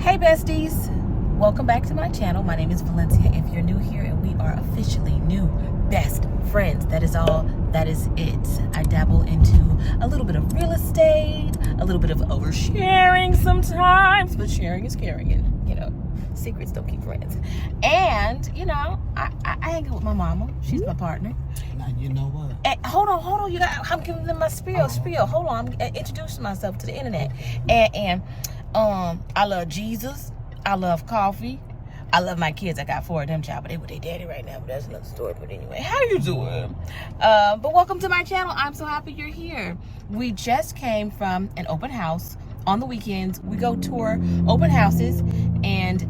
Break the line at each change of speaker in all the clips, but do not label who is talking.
Hey besties, welcome back to my channel. My name is Valencia. If you're new here, and we are officially new best friends. That is all, that is it. I dabble into a little bit of real estate, a little bit of oversharing sometimes, but sharing is caring, and you know, secrets don't keep friends. And you know, I hang out with my mama. She's my partner.
Now you know what?
And hold on, you got, I'm giving them my spiel. Hold on, I'm introducing myself to the internet. And I love Jesus. I love coffee. I love my kids. I got 4 of them, child, but they with their daddy right now. But that's another story. But anyway, how you doing? But welcome to my channel. I'm so happy you're here. We just came from an open house on the weekends. We go tour open houses, and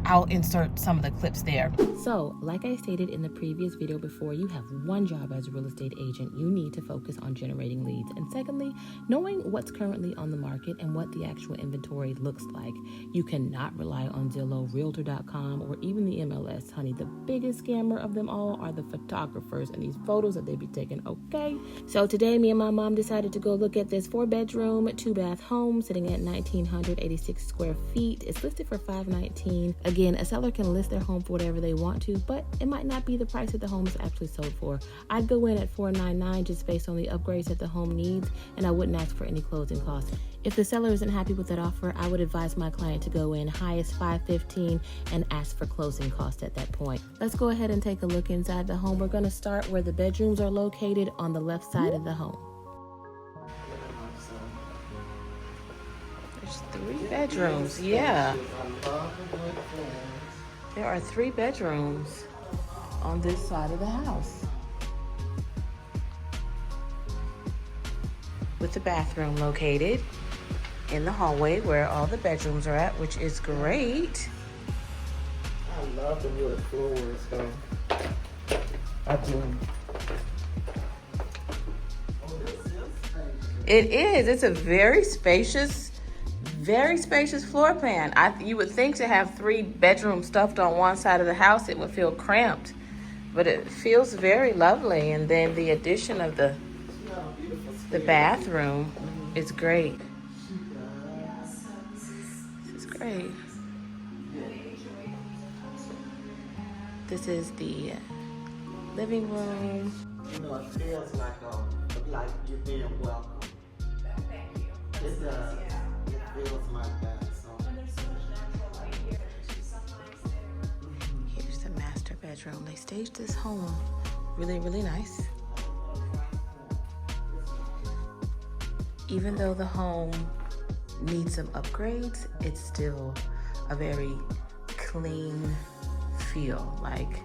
I'll insert some of the clips there. So, like I stated in the previous video before, you have one job as a real estate agent. You need to focus on generating leads. And secondly, knowing what's currently on the market and what the actual inventory looks like. You cannot rely on Zillow, Realtor.com, or even the MLS, honey. The biggest scammer of them all are the photographers and these photos that they be taking, okay? So today, me and my mom decided to go look at this 4-bedroom, 2-bath home sitting at 1,986 square feet. It's listed for $519. Again, a seller can list their home for whatever they want to, but it might not be the price that the home is actually sold for. I'd go in at $499 just based on the upgrades that the home needs, and I wouldn't ask for any closing costs. If the seller isn't happy with that offer, I would advise my client to go in high as $515 and ask for closing costs at that point. Let's go ahead and take a look inside the home. We're going to start where the bedrooms are located on the left side of the home. There's 3 bedrooms, yeah. There are 3 bedrooms on this side of the house, with the bathroom located in the hallway where all the bedrooms are at, which is great.
I love the wood floors, though. I do.
It is. It's a very spacious floor plan. You would think to have 3 bedrooms stuffed on one side of the house, it would feel cramped, but it feels very lovely. And then the addition of the bathroom is great. This is great. This is the living room.
You know, it feels like you're being welcome.
Thank you.
It does. It feels like that. So.
Here's the master bedroom. They staged this home really, really nice. Even though the home needs some upgrades, it's still a very clean feel, like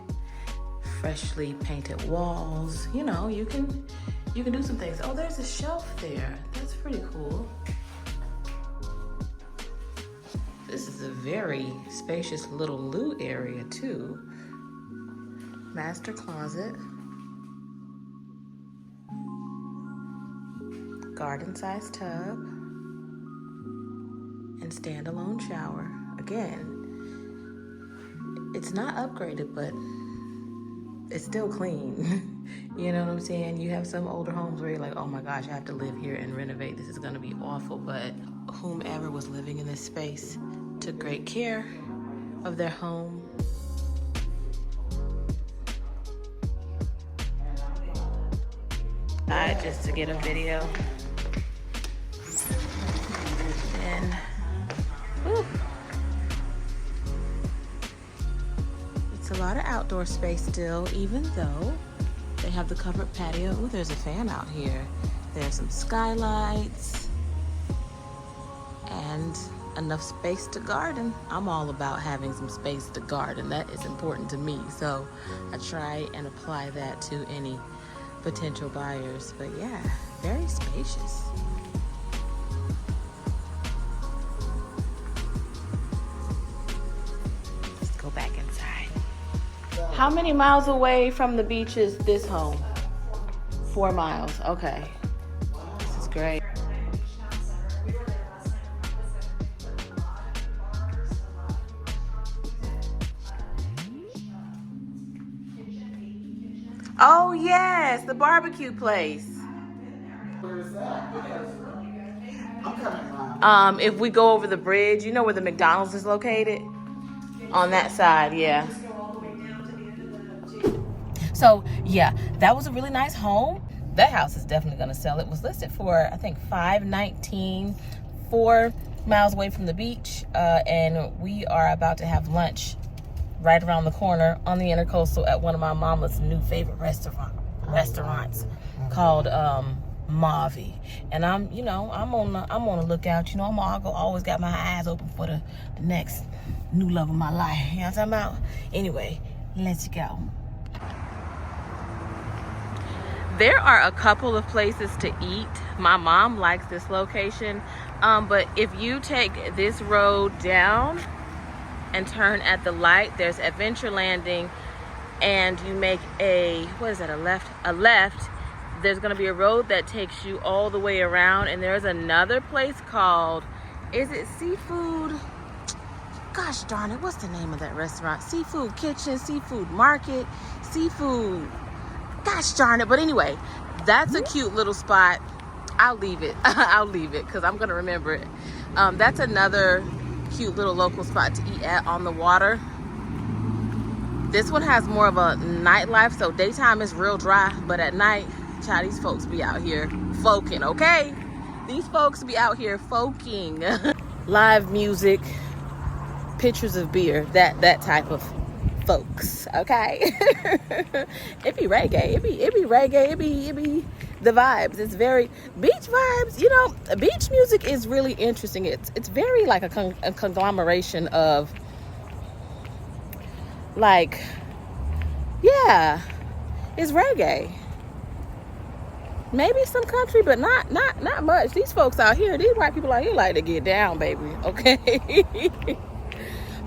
freshly painted walls. You know, you can do some things. Oh, there's a shelf there. That's pretty cool. This is a very spacious little loo area too. Master closet. Garden-sized tub. And standalone shower. Again, it's not upgraded, but it's still clean. You know what I'm saying? You have some older homes where you're like, oh my gosh, I have to live here and renovate. This is gonna be awful. But whomever was living in this space took great care of their home. Just to get a video. And whew, it's a lot of outdoor space still, even though they have the covered patio. Ooh, there's a fan out here. There's some skylights and enough space to garden. I'm all about having some space to garden. That is important to me. So I try and apply that to any potential buyers. But yeah, very spacious. Let's go back inside. How many miles away from the beach is this home? 4 miles, okay. This is great. Oh yes, the barbecue place.
Where is that? I'm coming around.
If we go over the bridge, you know where the McDonald's is located? On that side, yeah. So, yeah, that was a really nice home. That house is definitely going to sell. It was listed for, I think, $519, 4 miles away from the beach. And we are about to have lunch right around the corner on the Intercoastal at one of my mama's new favorite restaurants called Mavi. And I'm on the lookout. You know, always got my eyes open for the next new love of my life. You know what I'm talking about? Anyway, let's go. There are a couple of places to eat. My mom likes this location. But if you take this road down and turn at the light, there's Adventure Landing, and you make a left. There's gonna be a road that takes you all the way around, and there's another place called, is it Seafood? Gosh darn it, what's the name of that restaurant? Seafood Kitchen, Seafood Market, Seafood. Gosh darn it, but anyway, that's a cute little spot. I'll leave it. I'll leave it because I'm gonna remember it. That's another cute little local spot to eat at on the water. This one has more of a nightlife, so daytime is real dry, but at night, child, these folks be out here folking, okay? These folks be out here folking. Live music, pictures of beer, that type of folks, okay? It be reggae, it be reggae, it be the vibes. It's very beach vibes. You know, beach music is really interesting. It's very like a conglomeration of, like, yeah, it's reggae. Maybe some country, but not much. These folks out here, these white people out here like to get down, baby. Okay.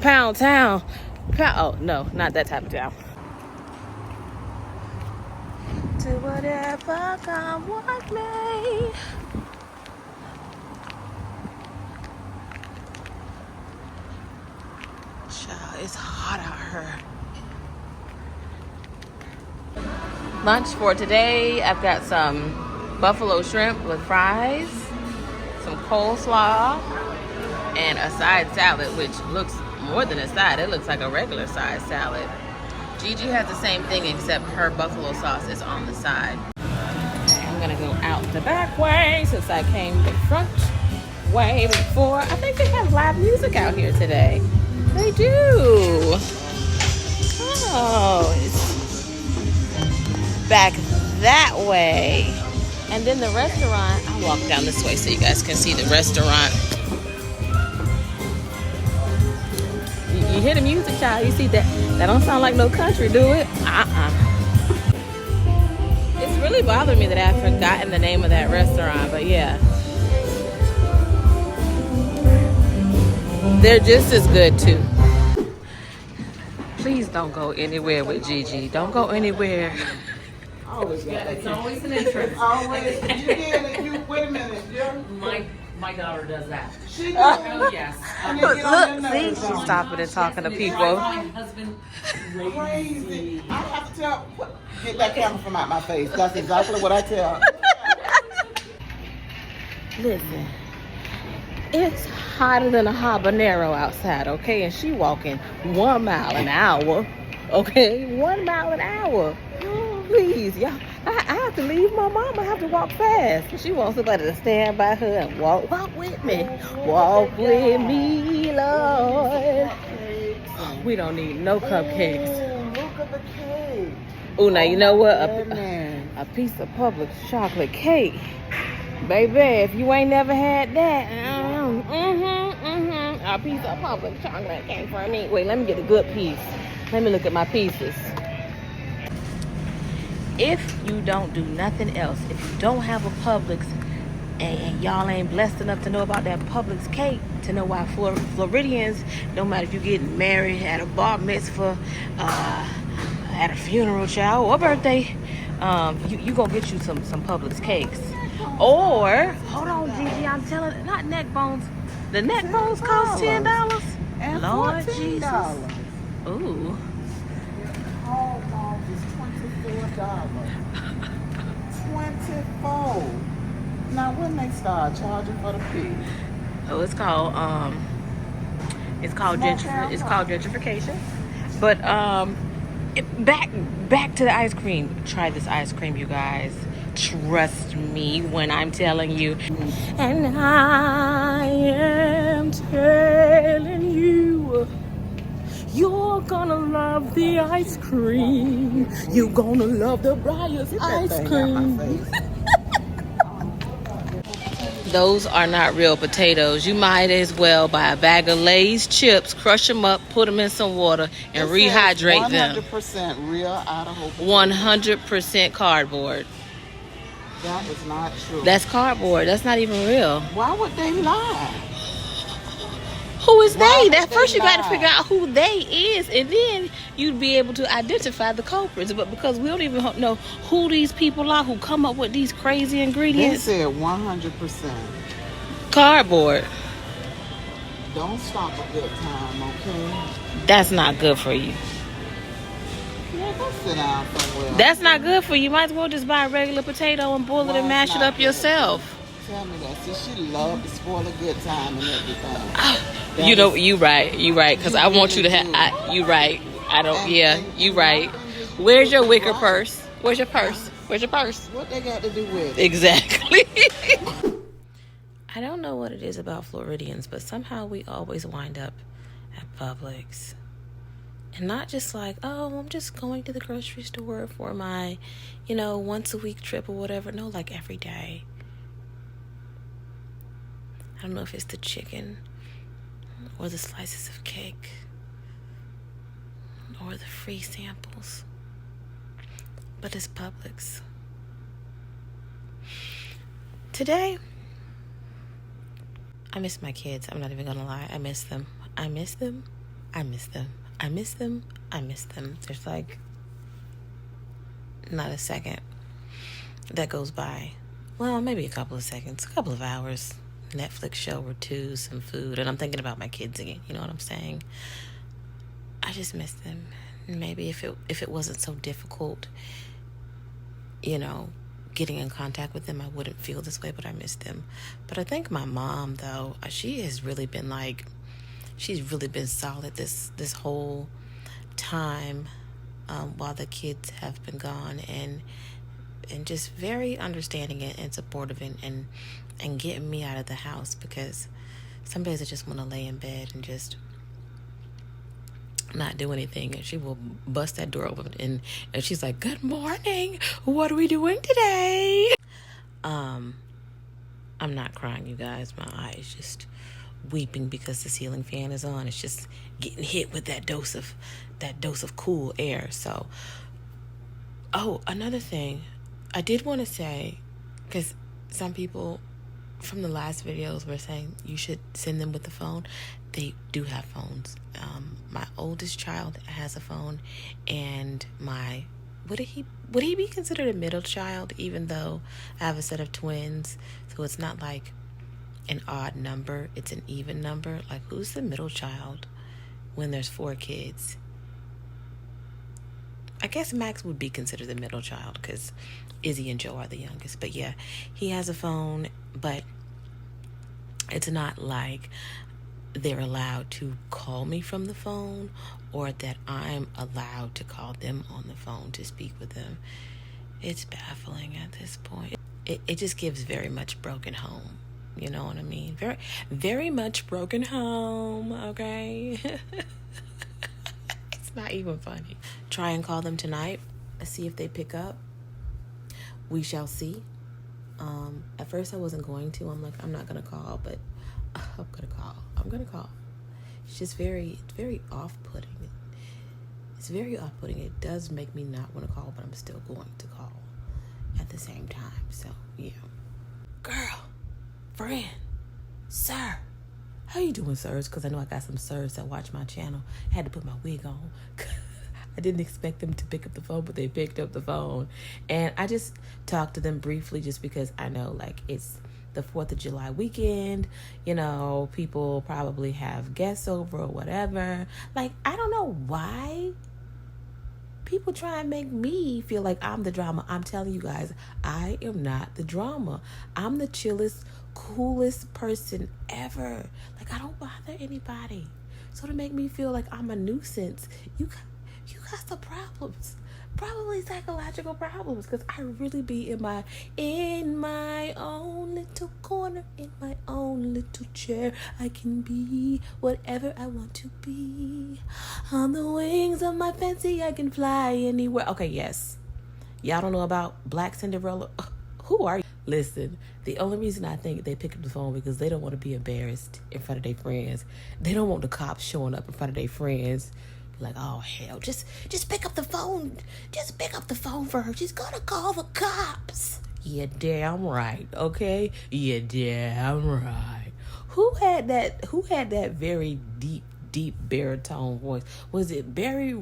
Pound town. Oh no, not that type of town. To whatever come what may. Child, it's hot out here. Lunch for today, I've got some buffalo shrimp with fries, some coleslaw, and a side salad, which looks more than a side. It looks like a regular size salad. Gigi has the same thing, except her buffalo sauce is on the side. I'm gonna go out the back way since I came the front way before. I think they have live music out here today. They do. Oh, it's back that way. And then the restaurant, I'll walk down this way so you guys can see the restaurant. You hear the music, child? You see that? That don't sound like no country, do it? It's really bothered me that I've forgotten the name of that restaurant, but yeah. They're just as good too. Please don't go anywhere with Gigi. Don't go anywhere.
It's always an entrance.
Always. Wait a minute.
My daughter does that.
She does.
Oh, yes.
Look, see, she's stopping and talking to people.
My husband,
Crazy. I have to tell. Get that camera from out my face. That's exactly what I tell.
Listen, it's hotter than a habanero outside, okay? And she walking 1 mile an hour, okay? 1 mile an hour. Please, y'all. I have to leave my mom. I have to walk fast. She wants somebody to stand by her and walk with me. Walk with me, Lord. We don't need no cupcakes.
Oh, look at the cake.
Oh, now you know what? A piece of Publix chocolate cake. Baby, if you ain't never had that, a piece of Publix chocolate cake for me. Wait, let me get a good piece. Let me look at my pieces. If you don't do nothing else, if you don't have a Publix, and y'all ain't blessed enough to know about that Publix cake, to know why Floridians, no matter if you get married, at a bar mitzvah, at a funeral, child, or birthday, you gonna get you some Publix cakes. Or, hold on, Gigi, I'm telling, not neck bones. The neck bones cost $10.
And
Lord
$14.
Jesus. Ooh.
All balls is $24. 24. Now when they start charging for the pig?
Oh, it's called gentrification. But back to the ice cream. Try this ice cream, you guys. Trust me when I'm telling you. And I am telling you, you're gonna love the ice cream. You're gonna love the Briar's ice cream. Those are not real potatoes. You might as well buy a bag of Lay's chips, crush them up, put them in some water, and rehydrate them.
100% real Idaho potato.
100% cardboard.
That is not true.
That's cardboard. That's not even real.
Why would they lie?
Who is
Why
they?
would
That
they
first you got to
lie?
figure out who they is, and then you'd be able to identify the culprits. But because we don't even know who these people are who come up with these crazy
They
ingredients,
said 100%.
cardboard.
Don't stop a good time, okay?
That's not good for you.
Yeah, go sit down somewhere.
That's not good for you. Might as well just buy a regular potato and boil it
Why
and
it's
mash it
not
up
good?
yourself.
Tell me that. See, she loved to spoil a good time and everything.
You know, you right, because
You
I want you to
really
have. You right. I don't.
And-
Yeah,
and
you
you
right.
know, just
Where's your
put
wicker
it right.
purse? Where's your purse? Where's your purse?
What they got to do with it?
Exactly. I don't know what it is about Floridians, but somehow we always wind up at Publix. And not just like, oh, I'm just going to the grocery store for my, once a week trip or whatever. No, like every day. I don't know if it's the chicken or the slices of cake or the free samples, but it's Publix. Today, I miss my kids. I'm not even gonna lie. I miss them. I miss them. I miss them. I miss them. I miss them. There's like not a second that goes by. Well, maybe a couple of seconds, a couple of hours. Netflix show or two, some food, and I'm thinking about my kids again. You know what I'm saying? I just miss them. Maybe if it wasn't so difficult, getting in contact with them, I wouldn't feel this way, but I miss them. But I think my mom, though, she has really been she's really been solid this whole time while the kids have been gone, and just very understanding and supportive and getting me out of the house, because some days I just want to lay in bed and just not do anything, and she will bust that door open and she's like, good morning, what are we doing today? I'm not crying, you guys. My eyes just weeping because the ceiling fan is on. It's just getting hit with that dose of cool air. So another thing I did want to say, because some people from the last videos were saying you should send them with the phone. They do have phones. My oldest child has a phone, and would he be considered a middle child, even though I have a set of twins? So it's not like an odd number, it's an even number. Like, who's the middle child when there's 4 kids? I guess Max would be considered the middle child because Izzy and Joe are the youngest. But yeah, he has a phone, but it's not like they're allowed to call me from the phone or that I'm allowed to call them on the phone to speak with them. It's baffling at this point. It just gives very much broken home. You know what I mean? Very, very much broken home, okay? It's not even funny. Try and call them tonight. Let's see if they pick up. We shall see. At first I wasn't going to. I'm like, I'm not going to call, but I'm going to call. It's just very off-putting. It's very off-putting. It does make me not want to call, but I'm still going to call at the same time. So, yeah. Girl, friend, sir. How you doing, sirs? Because I know I got some sirs that watch my channel. I had to put my wig on. I didn't expect them to pick up the phone, but they picked up the phone. And I just talked to them briefly just because I know, like, it's the 4th of July weekend. People probably have guests over or whatever. Like, I don't know why people try and make me feel like I'm the drama. I'm telling you guys, I am not the drama. I'm the chillest, coolest person ever. Like, I don't bother anybody. So to make me feel like I'm a nuisance, you got some problems. Probably psychological problems, because I really be in my own little corner, in my own little chair. I can be whatever I want to be. On the wings of my fancy, I can fly anywhere. Okay, yes. Y'all don't know about Black Cinderella? Who are you? Listen, the only reason I think they pick up the phone because they don't want to be embarrassed in front of their friends. They don't want the cops showing up in front of their friends. Like, oh hell, just pick up the phone. Just pick up the phone for her. She's gonna call the cops. Yeah, damn right. Okay? Yeah, damn right. Who had that very deep baritone voice? Was it Barry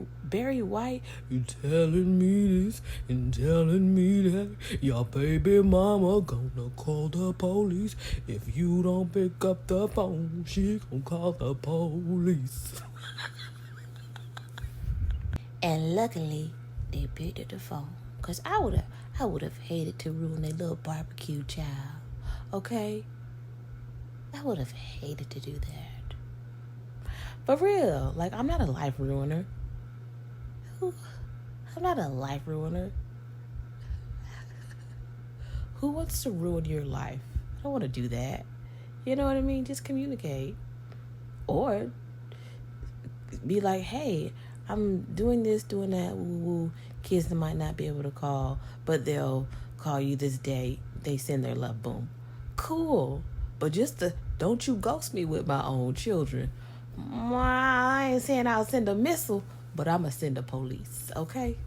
White? You telling me this and telling me that your baby mama gonna call the police. If you don't pick up the phone, she gonna call the police. And luckily, they picked up the phone. Because I would have hated to ruin their little barbecue, child. Okay? I would have hated to do that. For real. Like, I'm not a life ruiner. I'm not a life ruiner. Who wants to ruin your life? I don't want to do that. You know what I mean? Just communicate. Or be like, hey, I'm doing this, doing that, woo-woo. Kids that might not be able to call, but they'll call you this day. They send their love, boom. Cool. But don't you ghost me with my own children. I ain't saying I'll send a missile, but I'm going to send the police, okay?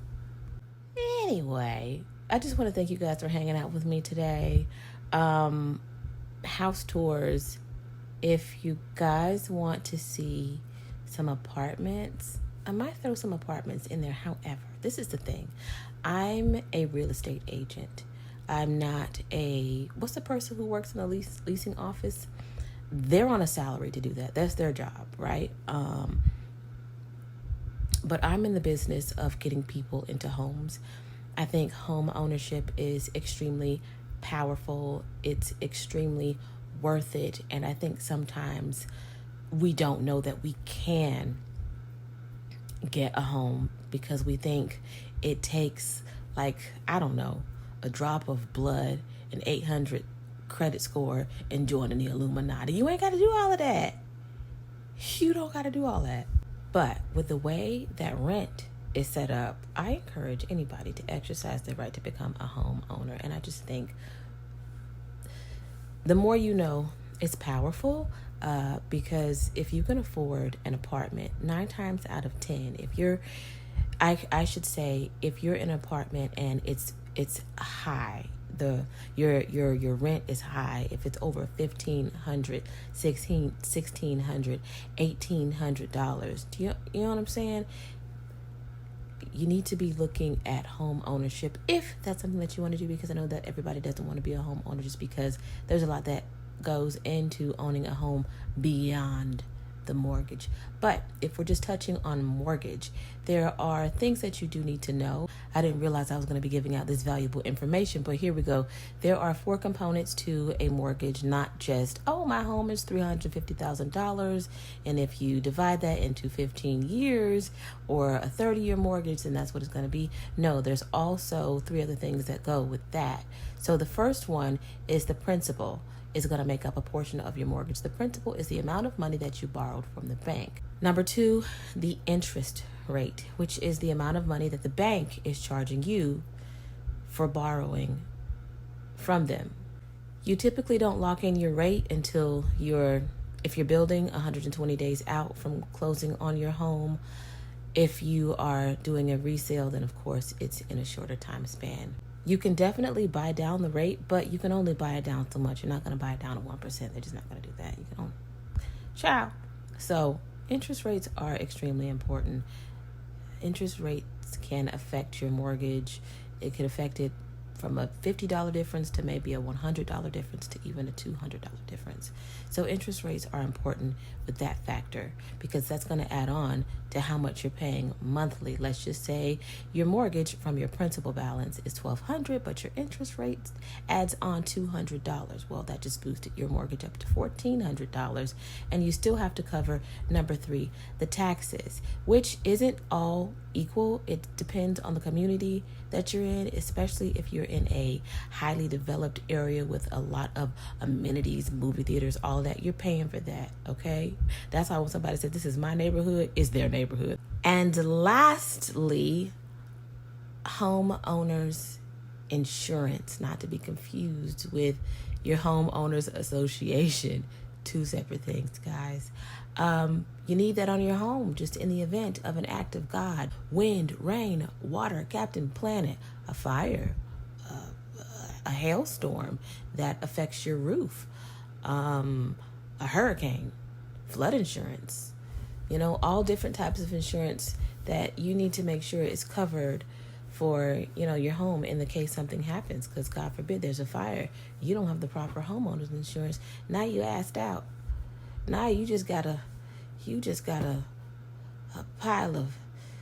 Anyway, I just want to thank you guys for hanging out with me today. House tours. If you guys want to see some apartments, I might throw some apartments in there. However, this is the thing. I'm a real estate agent. I'm not what's the person who works in a leasing office? They're on a salary to do that. That's their job, right? But I'm in the business of getting people into homes. I think home ownership is extremely powerful. It's extremely worth it. And I think sometimes we don't know that we can get a home because we think it takes, like, I don't know, a drop of blood, an 800 credit score, and joining the Illuminati. You ain't got to do all of that. You don't got to do all that. But with the way that rent is set up, I encourage anybody to exercise their right to become a homeowner. And I just think the more you know, it's powerful. Because if you can afford an apartment, 9 times out of 10, I should say, if you're in an apartment and it's high, your rent is high. If it's over $1,500, $1,600, $1,800, do you know what I'm saying? You need to be looking at home ownership if that's something that you want to do, because I know that everybody doesn't want to be a homeowner just because there's a lot that goes into owning a home beyond the mortgage. But if we're just touching on mortgage, there are things that you do need to know. I didn't realize I was going to be giving out this valuable information, but here we go. There are 4 components to a mortgage, not just, oh, my home is $350,000, and if you divide that into 15 years or a 30-year mortgage, then that's what it's going to be. No, there's also 3 other things that go with that. So the first one is the principal. Is going to make up a portion of your mortgage. The principal is the amount of money that you borrowed from the bank. Number 2, the interest rate, which is the amount of money that the bank is charging you for borrowing from them. You typically don't lock in your rate until if you're building 120 days out from closing on your home. If you are doing a resale, then of course it's in a shorter time span. You can definitely buy down the rate, but you can only buy it down so much. You're not going to buy it down to 1%. They're just not going to do that. You can only... Ciao. So interest rates are extremely important. Interest rates can affect your mortgage. It could affect it from a $50 difference to maybe a $100 difference to even a $200 difference. So interest rates are important with that factor, because that's going to add on to how much you're paying monthly. Let's just say your mortgage from your principal balance is $1,200, but your interest rate adds on $200. Well, that just boosted your mortgage up to $1,400, and you still have to cover number 3, the taxes, which isn't all equal. It depends on the community that you're in, especially if you're in a highly developed area with a lot of amenities, movie theaters, all that. You're paying for that, okay? That's why when somebody says this is my neighborhood, it's their neighborhood. And lastly, homeowners insurance, not to be confused with your homeowners association. 2 separate things, guys. You need that on your home, just in the event of an act of God. Wind, rain, water, Captain Planet, a fire, a hailstorm that affects your roof, a hurricane, flood insurance, all different types of insurance that you need to make sure is covered for, your home in the case something happens, because God forbid there's a fire. You don't have the proper homeowners insurance. Now you asked out. Now you just got a pile of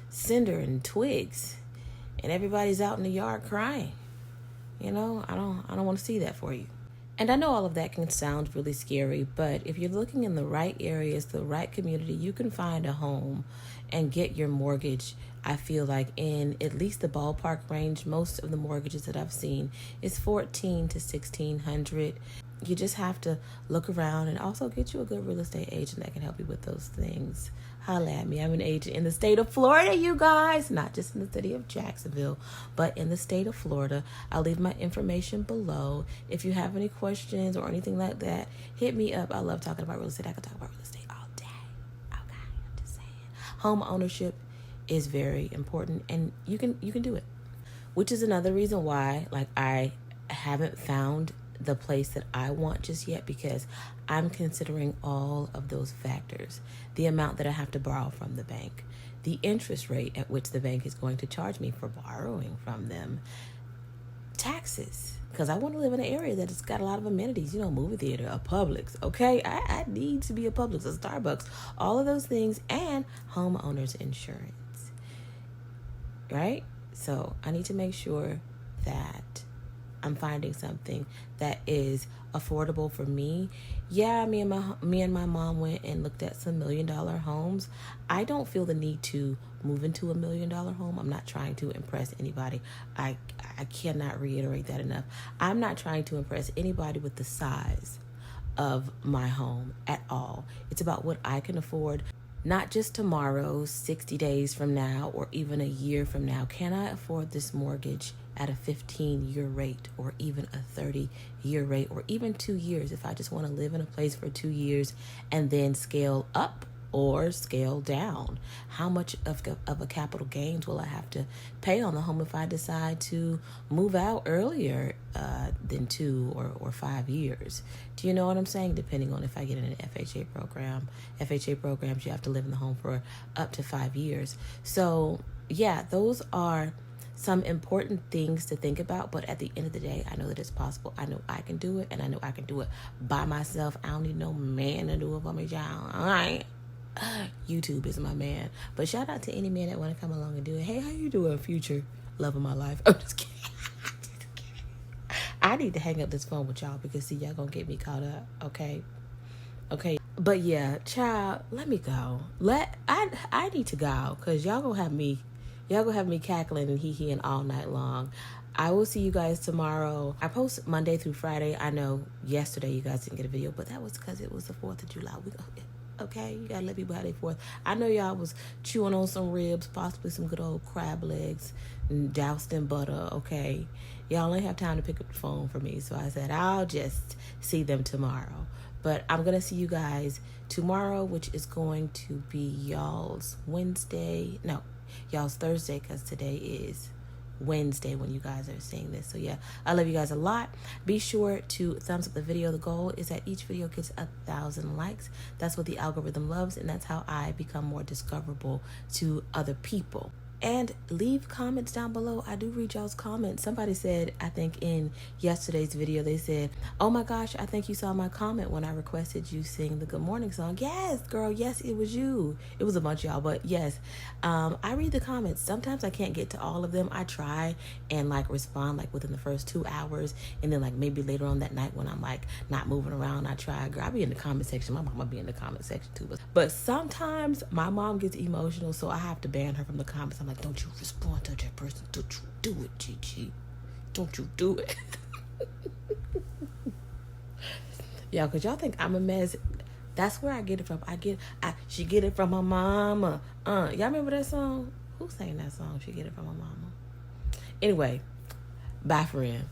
cinder and twigs, and everybody's out in the yard crying. I don't want to see that for you. And I know all of that can sound really scary, but if you're looking in the right areas, the right community, you can find a home and get your mortgage, I feel like, in at least the ballpark range. Most of the mortgages that I've seen is $1,400 to $1,600. You just have to look around and also get you a good real estate agent that can help you with those things. Holla at me. I'm an agent in the state of Florida, you guys. Not just in the city of Jacksonville, but in the state of Florida. I'll leave my information below. If you have any questions or anything like that, hit me up. I love talking about real estate. I could talk about real estate all day. Okay, I'm just saying. Home ownership is very important, and you can do it. Which is another reason why, I haven't found the place that I want just yet, because I'm considering all of those factors. The amount that I have to borrow from the bank, the interest rate at which the bank is going to charge me for borrowing from them, taxes, because I want to live in an area that has got a lot of amenities, movie theater, a Publix, okay? I need to be a Publix, a Starbucks, all of those things, and homeowners insurance, right? So I need to make sure that I'm finding something that is affordable for me. Yeah, me and my mom went and looked at some $1 million homes. I don't feel the need to move into $1 million home. I'm not trying to impress anybody. I cannot reiterate that enough. I'm not trying to impress anybody with the size of my home at all. It's about what I can afford. Not just tomorrow, 60 days from now, or even a year from now. Can I afford this mortgage at a 15-year rate, or even a 30-year rate, or even 2 years if I just want to live in a place for 2 years and then scale up or scale down? How much of a capital gains will I have to pay on the home if I decide to move out earlier than 2 or 5 years? Do you know what I'm saying? Depending on if I get in an FHA program. FHA programs, you have to live in the home for up to 5 years. So yeah, those are some important things to think about, but at the end of the day, I know that it's possible. I know I can do it, and I know I can do it by myself. I don't need no man to do it for me, y'all. All right. YouTube is my man. But shout out to any man that want to come along and do it. Hey, how you doing, future love of my life? I'm just kidding. I need to hang up this phone with y'all, because see, y'all gonna get me caught up. Okay. But yeah, child, let me go. I need to go, because y'all gonna have me cackling and hee-heeing all night long. I will see you guys tomorrow. I post Monday through Friday. I know yesterday you guys didn't get a video, but that was because it was the 4th of July. Okay, you gotta let people have their 4th. I know y'all was chewing on some ribs, possibly some good old crab legs, doused in butter, okay? Y'all ain't have time to pick up the phone for me, so I said I'll just see them tomorrow. But I'm gonna see you guys tomorrow, which is going to be y'all's Thursday, because today is Wednesday when you guys are seeing this. So yeah, I love you guys a lot. Be sure to thumbs up the video. The goal is that each video gets 1,000 likes. That's what the algorithm loves, and that's how I become more discoverable to other people. And leave comments down below. I do read y'all's comments. Somebody said, I think in yesterday's video, they said, oh my gosh, I think you saw my comment when I requested you sing the good morning song. Yes, girl. Yes, it was you. It was a bunch of y'all, but yes, I read the comments. Sometimes I can't get to all of them. I try and like respond like within the first 2 hours. And then like maybe later on that night when I'm like not moving around, I try. Girl, I be in the comment section. My mama be in the comment section too. But sometimes my mom gets emotional, so I have to ban her from the comments. I'm like, don't you respond to that person. Don't you do it, Gigi. Don't you do it. Y'all, because y'all think I'm a mess. That's where I get it from. She get it from her mama. Y'all remember that song? Who sang that song? She get it from her mama. Anyway, bye, friend.